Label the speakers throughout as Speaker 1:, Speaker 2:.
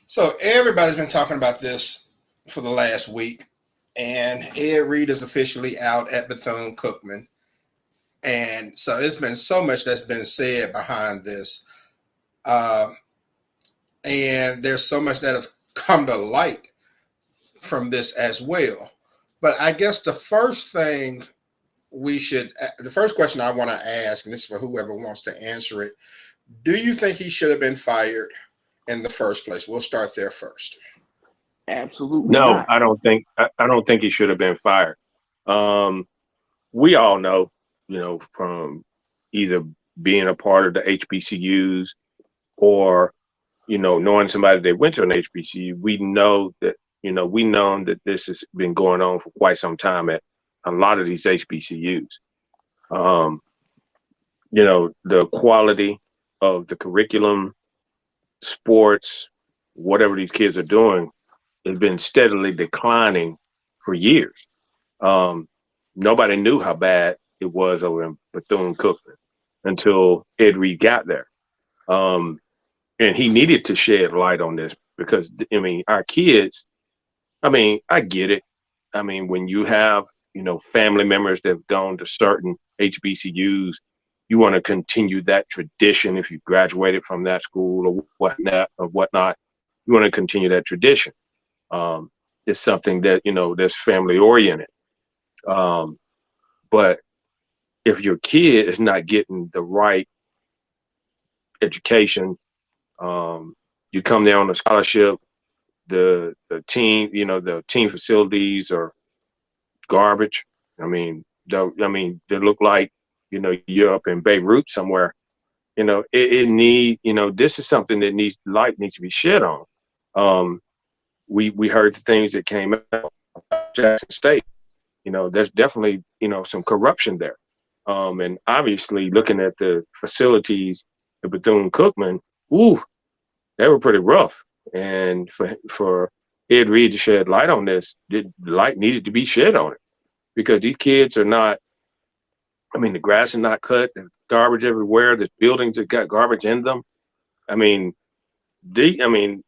Speaker 1: So everybody's been talking about this for the last week, and Ed Reed is officially out at Bethune-Cookman, and so it's been so much that's been said behind this, uh, and there's so much that have come to light from this as well. But I guess the first question I want to ask, and this is for whoever wants to answer it: do you think he should have been fired in the first place? We'll start there first.
Speaker 2: Absolutely
Speaker 3: No,
Speaker 2: not.
Speaker 3: I don't think he should have been fired. Um, we all know, from either being a part of the HBCUs or knowing somebody that went to an HBCU, we know that we know that this has been going on for quite some time at a lot of these HBCUs. Um, the quality of the curriculum, sports, whatever these kids are doing, has been steadily declining for years. Um, Nobody knew how bad it was over in Bethune-Cookman until Ed Reed got there. Um, and he needed to shed light on this because, I mean, our kids, I mean, I get it. I mean, when you have, family members that have gone to certain HBCUs, you want to continue that tradition if you graduated from that school or whatnot. You want to continue that tradition. Um, it's something that, that's family oriented. Um, but if your kid is not getting the right education, um, you come there on a scholarship, the team facilities are garbage. They look like, you're up in Beirut somewhere. This is something that light needs to be shed on. Um, we heard the things that came out of Jackson State. There's definitely, some corruption there. And obviously looking at the facilities at Bethune-Cookman, ooh, they were pretty rough. And for Ed Reed to shed light on this, the light needed to be shed on it because these kids are not. I mean, the grass is not cut. There's garbage everywhere. There's buildings that got garbage in them. I mean, the I mean,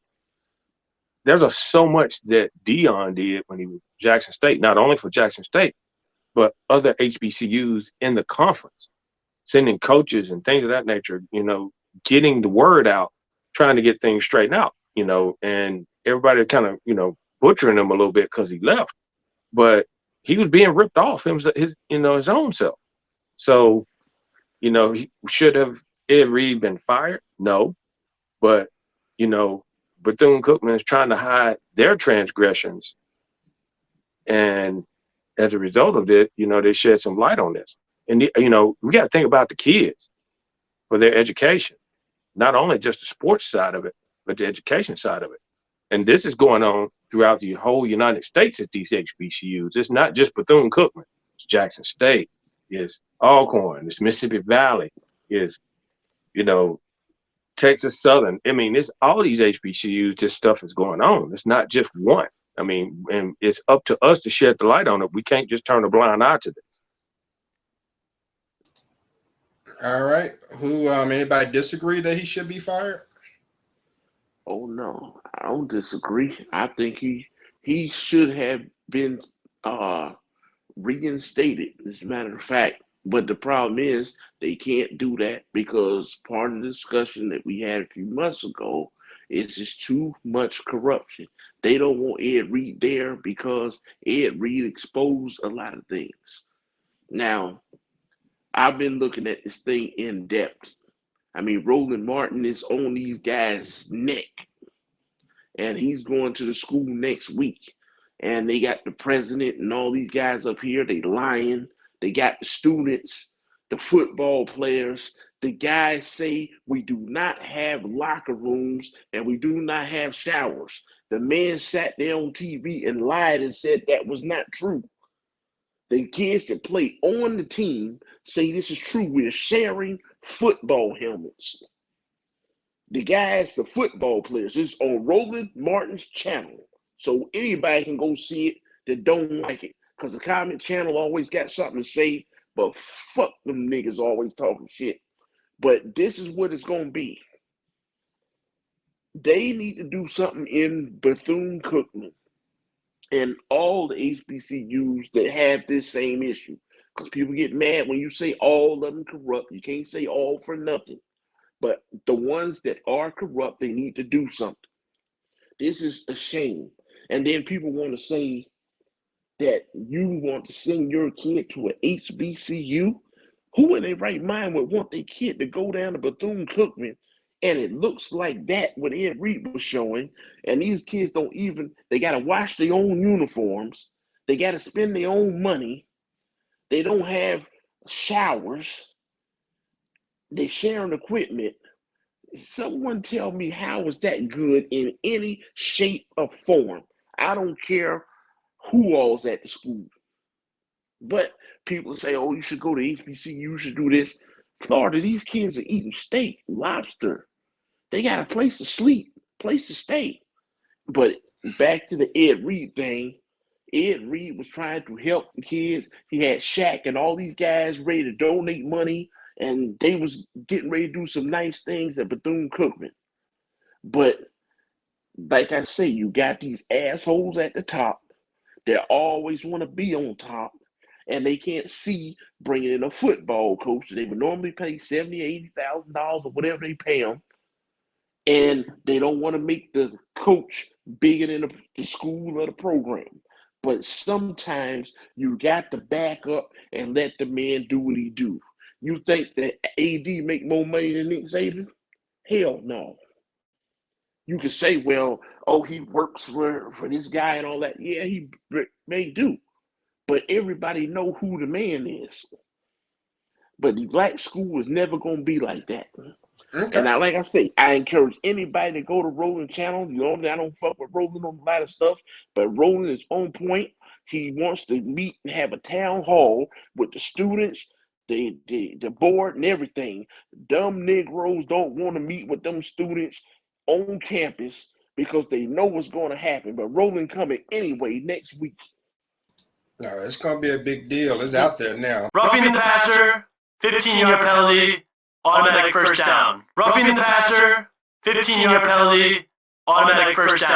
Speaker 3: there's so much that Dion did when he was Jackson State, not only for Jackson State, but other HBCUs in the conference, sending coaches and things of that nature, getting the word out, trying to get things straightened out, and everybody kind of, butchering him a little bit because he left. But he was being ripped off his own self. So, he should have Ed Reed been fired? No. But, you know, Bethune Cookman is trying to hide their transgressions. And as a result of it, they shed some light on this. And, we got to think about the kids for their education, not only just the sports side of it, but the education side of it. And this is going on throughout the whole United States at these HBCUs. It's not just Bethune-Cookman. It's Jackson State. It's Alcorn. It's Mississippi Valley. It's, you know, Texas Southern. I mean, it's all these HBCUs. This stuff is going on. It's not just one. I mean, and it's up to us to shed the light on it. We can't just turn a blind eye to this.
Speaker 1: All right. Anybody disagree that he should be fired?
Speaker 2: Oh no, I don't disagree. I think he should have been uh reinstated, as a matter of fact. But the problem is they can't do that because part of the discussion that we had a few months ago is just too much corruption. They don't want Ed Reed there because Ed Reed exposed a lot of things. Now, I've been looking at this thing in depth. I mean, Roland Martin is on these guys' neck, and he's going to the school next week. And they got the president and all these guys up here. They lying. They got the students, the football players. The guys say we do not have locker rooms and we do not have showers. The man sat there on TV and lied and said that was not true. The kids that play on the team say this is true. We're sharing football helmets. The guys, the football players, it's on Roland Martin's channel. So anybody can go see it that don't like it. Because the comment channel always got something to say, but fuck them niggas always talking shit. But this is what it's going to be. They need to do something in Bethune-Cookman and all the HBCUs that have this same issue. Because people get mad when you say all of them corrupt. You can't say all for nothing. But the ones that are corrupt, they need to do something. This is a shame. And then people want to say that you want to send your kid to an HBCU. Who in their right mind would want their kid to go down to Bethune-Cookman and it looks like that what Ed Reed was showing, and these kids don't even, they got to wash their own uniforms. They got to spend their own money. They don't have showers. They sharing equipment. Someone tell me how is that good in any shape or form? I don't care who all's at the school. But people say, oh, you should go to HBCU, you should do this. Florida, these kids are eating steak, lobster. They got a place to sleep, place to stay. But back to the Ed Reed thing, Ed Reed was trying to help the kids. He had Shaq and all these guys ready to donate money, and they was getting ready to do some nice things at Bethune-Cookman. But like I say, you got these assholes at the top that always want to be on top, and they can't see bringing in a football coach that they would normally pay $70,000, $80,000 or whatever they pay them, and they don't want to make the coach bigger than the school or the program. But sometimes you got to back up and let the man do what he do. You think that AD make more money than Nick Saban? Hell no. You can say, well, oh, he works for this guy and all that. Yeah, he may do. But everybody know who the man is. But the black school is never going to be like that. Okay. And now, like I say, I encourage anybody to go to Roland channel. You know, I don't fuck with Roland on a lot of stuff, but Roland is on point. He wants to meet and have a town hall with the students, the board and everything. Dumb Negroes don't want to meet with them students on campus because they know what's going to happen. But Roland coming anyway next week.
Speaker 1: No, it's going to be a big deal. It's out there now.
Speaker 4: Roughing the passer, 15-yard penalty, automatic first down. Roughing the passer, 15-yard penalty, automatic first down.